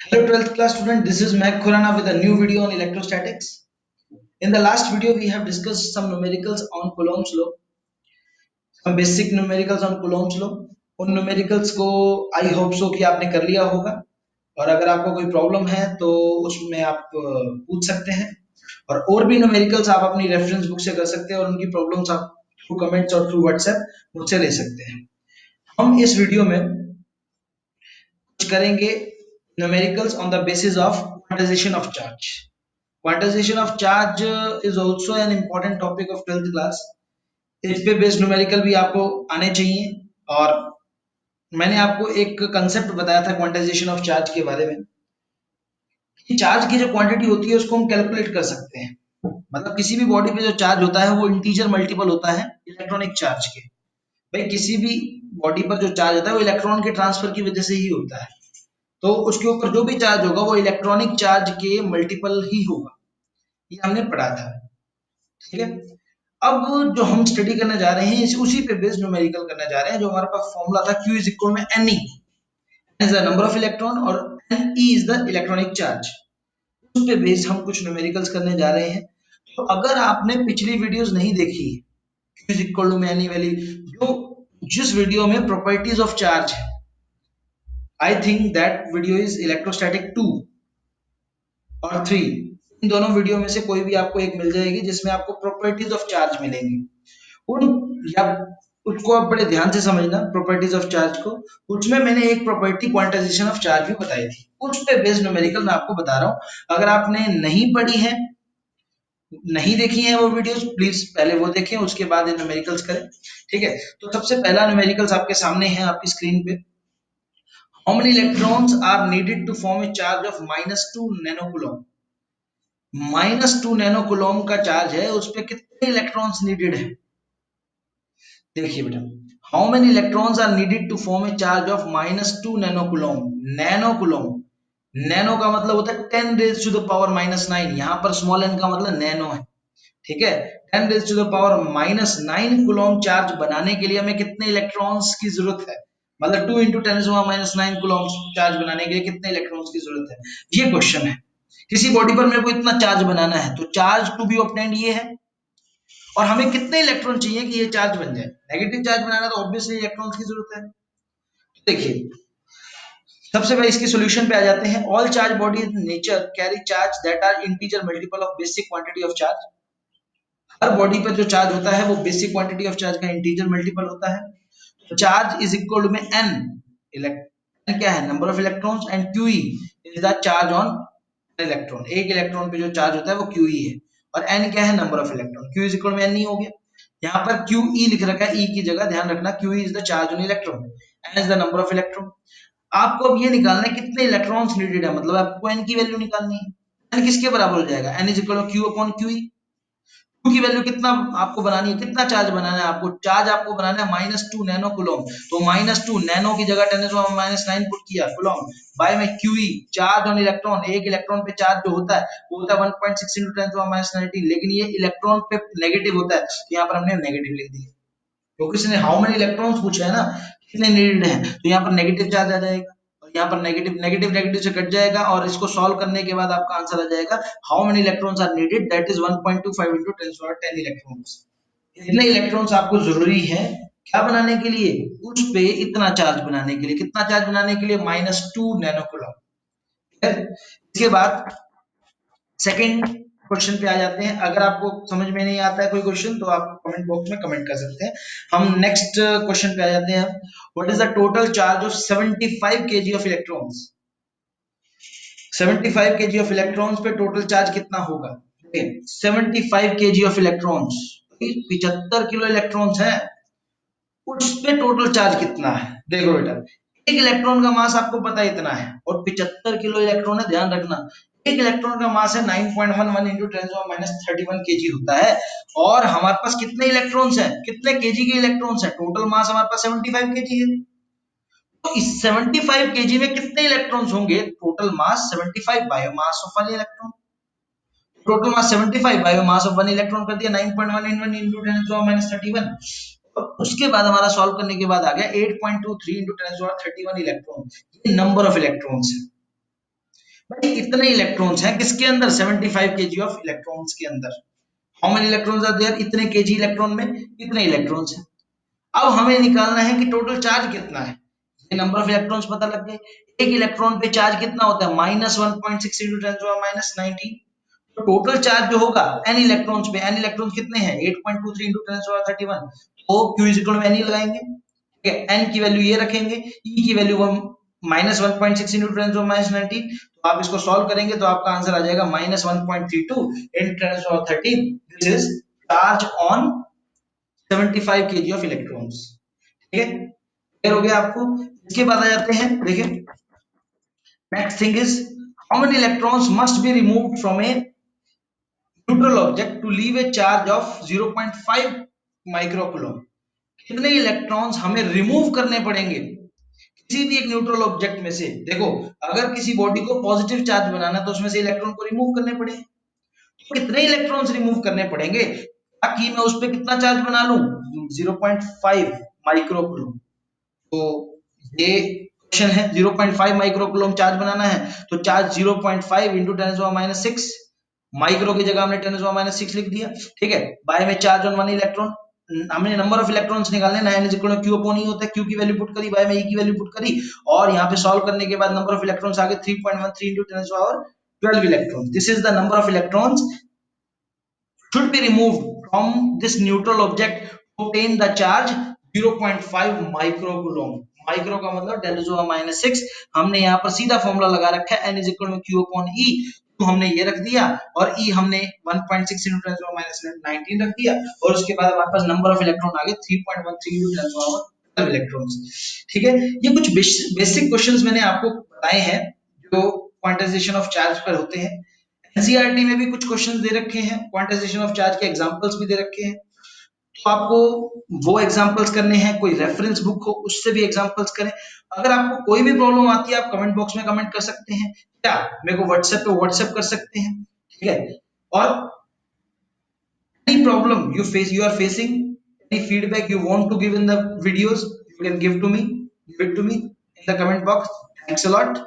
Hello 12th class student, this is Mac Khurana with a new video on electrostatics. In the last video, we have discussed some numericals on Coulomb's law, some basic numericals on Coulomb's law. उन numericals को I hope so कि आपने कर लिया होगा और अगर आपको कोई प्रॉब्लम है तो उसमें आप पूछ सकते हैं और भी numericals आप अपनी रेफरेंस बुक से कर सकते हैं और उनकी प्रॉब्लम्स आप थ्रू कमेंट्स और थ्रू व्हाट्सएप मुझसे ले सकते हैं। हम इस वीडियो में कुछ करेंगे numericals on the basis of quantization of charge. Quantization of charge is also an important topic of 12th class. इस पे बेस्ड न्यूमेरिकल भी आपको आने चाहिए और मैंने आपको एक कंसेप्ट बताया था क्वांटाइजेशन ऑफ चार्ज के बारे में कि चार्ज की जो क्वांटिटी होती है उसको हम कैलकुलेट कर सकते हैं। मतलब किसी भी बॉडी पे जो चार्ज होता है वो इंटीजर मल्टीपल होता है इलेक्ट्रॉनिक चार्ज के। भाई किसी भी बॉडी पर जो चार्ज होता है वो इलेक्ट्रॉन के ट्रांसफर की वजह से ही होता है, तो उसके ऊपर जो भी चार्ज होगा वो इलेक्ट्रॉनिक चार्ज के मल्टीपल ही होगा। ये हमने पढ़ा था, ठीक है। अब जो हम स्टडी करने जा रहे हैं उसी पे बेस्ड न्यूमेरिकल करने जा रहे हैं। जो हमारे पास फॉर्मूला था Q इज इक्वल में Ne is the number of electron और Ne is the electronic charge. उस पे बेस्ड हम कुछ न्यूमेरिकल्स करने जा रहे हैं। तो अगर आपने पिछली वीडियोस नहीं देखी Q इज इक्वल टू में Ne वाली, जो जिस वीडियो में प्रॉपर्टीज ऑफ चार्ज है, I think that video is electrostatic 2 और 3। इन दोनों वीडियो में से कोई भी आपको एक मिल जाएगी जिसमें आपको प्रॉपर्टीज ऑफ चार्ज मिलेंगी। उन या उसको आप बड़े ध्यान से समझना, प्रॉपर्टीज ऑफ चार्ज को। उसमें मैंने एक प्रॉपर्टी क्वांटाइजेशन ऑफ चार्ज भी बताई थी, उस पे बेस्ड न्यूमेरिकल मैं आपको बता रहा हूँ। अगर आपने नहीं पढ़ी है, नहीं देखी है वो वीडियोस, प्लीज पहले वो देखें, उसके बाद ये न्यूमेरिकल्स करें, ठीक है। तो सबसे पहला न्यूमेरिकल्स आपके सामने है आपकी स्क्रीन पे। How many electrons are needed to form a charge of -2 nano coulomb. -2 nano coulomb का चार्ज है, उस पे कितने इलेक्ट्रॉन्स नीडेड है। देखिए बेटा, how many electrons are needed to form a charge of -2 nano coulomb. Nano coulomb, nano का मतलब होता है 10 रेज टू द पावर -9। यहाँ पर स्मॉल n का मतलब नैनो है, ठीक है। 10 raise to the power -9 coulomb charge बनाने के लिए हमें कितने इलेक्ट्रॉन्स की जरूरत है। मतलब 2 इंटू 10⁻⁹ कूलम चार्ज बनाने के लिए कितने इलेक्ट्रॉन्स की जरूरत है, ये क्वेश्चन है। किसी बॉडी पर मेरे को इतना चार्ज बनाना है, तो चार्ज टू बी ऑब्टेन्ड ये है और हमें कितने इलेक्ट्रॉन चाहिए कि ये चार्ज बन जाए। नेगेटिव चार्ज बनाना तो ऑब्वियसली इलेक्ट्रॉन्स की जरूरत है। तो देखिए, सबसे पहले इसके सॉल्यूशन पे आ जाते हैं। All charge body in nature carry charge that are integer multiple of basic quantity of charge. हर बॉडी पर जो चार्ज होता है वो बेसिक क्वांटिटी ऑफ चार्ज का इंटीजर मल्टीपल होता है। तो चार्ज इज इक्वल टू में n, इलेक्ट्रॉन क्या है, number of electrons, and QE is the charge on electron. एक इलेक्ट्रॉन पे जो चार्ज होता है वो QE है और n क्या है, number of electron. Q is equal में n ही हो गया। यहाँ पर QE लिख रखा है, E की जगह ध्यान रखना, QE is the charge on electron, n is the number of electron. आपको अब ये निकालना है कितने इलेक्ट्रॉन्स नीडेड है, मतलब आपको n की वैल्यू निकालनी है। n किसके बराबर हो जाएगा, n is equal to Q upon QE। Q की वैल्यू कितना आपको बनानी है, कितना चार्ज बनाना है आपको, चार्ज आपको बनाना है -2 नैनो कूलम। तो -2 नैनो की जगह 10⁻⁹ पुट किया कूलम बाय में QE, चार्ज ऑन इलेक्ट्रॉन। एक इलेक्ट्रॉन पे चार्ज जो होता है वो होता है 1.6 × 10⁻⁹, लेकिन ये इलेक्ट्रॉन पे नेगेटिव होता है, तो यहाँ पर हमने नेगेटिव लिख दिया क्योंकि इसने हाउ मेनी इलेक्ट्रॉन्स पूछा है ना, कितने नीडेड हैं, तो यहाँ पर नेगेटिव चार्ज आ जाएगा और यहाँ पर नेगेटिव नेगेटिव नेगेटिव से कट जाएगा और इसको सॉल्व करने के बाद आपका आंसर आ जाएगा how many electrons are needed, that is 1.25 × 10⁻10 electrons. इतने इलेक्ट्रॉन्स आपको जरूरी है क्या बनाने के लिए, उस पे इतना चार्ज बनाने के लिए। कितना चार्ज बनाने के लिए, -2 नैनो कूलम। इसके बाद सेकंड क्वेश्चन पे आ जाते हैं। अगर आपको समझ में नहीं आता है कोई क्वेश्चन तो आप कमेंट बॉक्स में कमेंट कर सकते हैं। हम नेक्स्ट क्वेश्चन पे आ जाते हैं। What is the total charge of 75 KG of electrons. 75 KG of electrons पे टोटल चार्ज कितना होगा। 75 KG of electrons, 75 kilo electrons है, उस पे टोटल चार्ज कितना है। देखो बेटा, एक इलेक्ट्रॉन का मास आपको पता है इतना है और 75 किलो इलेक्ट्रॉन है, ध्यान रखना। एक इलेक्ट्रॉन का मास है 9.11 इंटू 10⁻31 केजी होता है और हमारे पास कितने इलेक्ट्रॉन्स हैं, कितने केजी के इलेक्ट्रॉन्स हैं, टोटल मास हमारे पास 75 केजी है। तो इस 75 केजी में कितने इलेक्ट्रॉन्स होंगे, total mass 75 biomass of one electron. Total mass 75 biomass of one electron कर दिया 9.11 इंटू 10⁻31। उसके बाद हमारा सॉल्व करने के बाद आ गया 8.23 इंटू 10⁻31 इलेक्ट्रॉन। ये नंबर ऑफ इलेक्ट्रॉन्स है। भाई इतने इलेक्ट्रॉन्स हैं किसके अंदर, 75 केजी ऑफ इलेक्ट्रॉन्स के अंदर। How many electrons are there, इतने केजी इलेक्ट्रॉन में इतने इलेक्ट्रॉन्स हैं। अब हमें निकालना है कि टोटल चार्ज कितना है। ये नंबर ऑफ इलेक्ट्रॉन्स पता लग गए। एक इलेक्ट्रॉन पे चार्ज कितना होता है, -1.6 इंटू टेन टू माइनस 19। तो टोटल चार्ज जो होगा एन इलेक्ट्रॉन्स पे, एन इलेक्ट्रॉन्स कितने हैं 8.23 इंटू 10 31। तो Q is equal to N ही लगाएंगे, ठीक है। एन की वैल्यू ये रखेंगे, ई की वैल्यू -1.6 इंटू 10 19। तो आप इसको सॉल्व करेंगे तो आपका आंसर आ जाएगा -1.32 into 10 13। This is charge on 75 KG of electrons, ठीक है। क्लियर हो गया आपको। इसके बाद आ जाते हैं, देखिए next thing is how many electrons must be removed from a neutral object to leave a charge of 0.5 microcoulomb. कितने इलेक्ट्रॉन्स हमें रिमूव करने पड़ेंगे किसी भी एक न्यूट्रल ऑब्जेक्ट में से। देखो अगर किसी बॉडी को पॉजिटिव चार्ज बनाना है तो उसमें से इलेक्ट्रॉन को रिमूव करने पड़ेंगे। तो कितने इलेक्ट्रॉन्स रिमूव करने पड़ेंगे ताकि मैं उस पर कितना चार्ज बना लूं, 0.5 माइक्रोकूलम। तो ये क्वेश्चन है, 0.5 माइक्रोकूलम चार्ज बनाना है तो चार्ज 0.5 इंटू 10⁻⁶। माइक्रो की जगह हमने 10⁻⁶ लिख दिया, ठीक है। बाय में चार्ज ऑन वन इलेक्ट्रॉन, हमने नंबर ऑफ इलेक्ट्रॉन्स निकालने, ना n equal to q upon e होता है, q की वैल्यू पुट करी, बाय में e की वैल्यू पुट करी, और यहाँ पे सॉल्व करने के बाद नंबर ऑफ इलेक्ट्रॉन्स आ गए 3.13 into 10⁻12 electron. This is the number of electrons should be removed from this neutral object to obtain the charge 0.5 microcoulomb. Micro का मतलब 10⁻⁶। हमने यहाँ पर सीधा फॉर्मूला लगा रखा है n is equal to q upon e। तो हमने ये रख दिया और e हमने 1.6 इंटू 10⁻19 रख दिया, और उसके बाद हमारे पास नंबर ऑफ इलेक्ट्रॉन आ गए 3.13 इंटू 10⁻12 इलेक्ट्रॉन्स, ठीक है। ये कुछ बेसिक क्वेश्चंस मैंने आपको बताए हैं जो क्वांटाइजेशन ऑफ चार्ज पर होते हैं। एनसीईआरटी में भी कुछ क्वेश्चंस दे रखे हैं, क्वांटाइजेशन ऑफ चार्ज के एग्जांपल्स भी दे रखे हैं। तो आपको वो एग्जांपल्स करने हैं, कोई रेफरेंस बुक हो उससे भी एग्जांपल्स करें। अगर आपको कोई भी प्रॉब्लम आती है आप कमेंट बॉक्स में कमेंट कर सकते हैं, क्या मेरे को व्हाट्सएप पे व्हाट्सएप कर सकते हैं, ठीक है। और any problem you are facing, any feedback you want to give in the videos, you can give it to me in the comment box. Thanks a lot.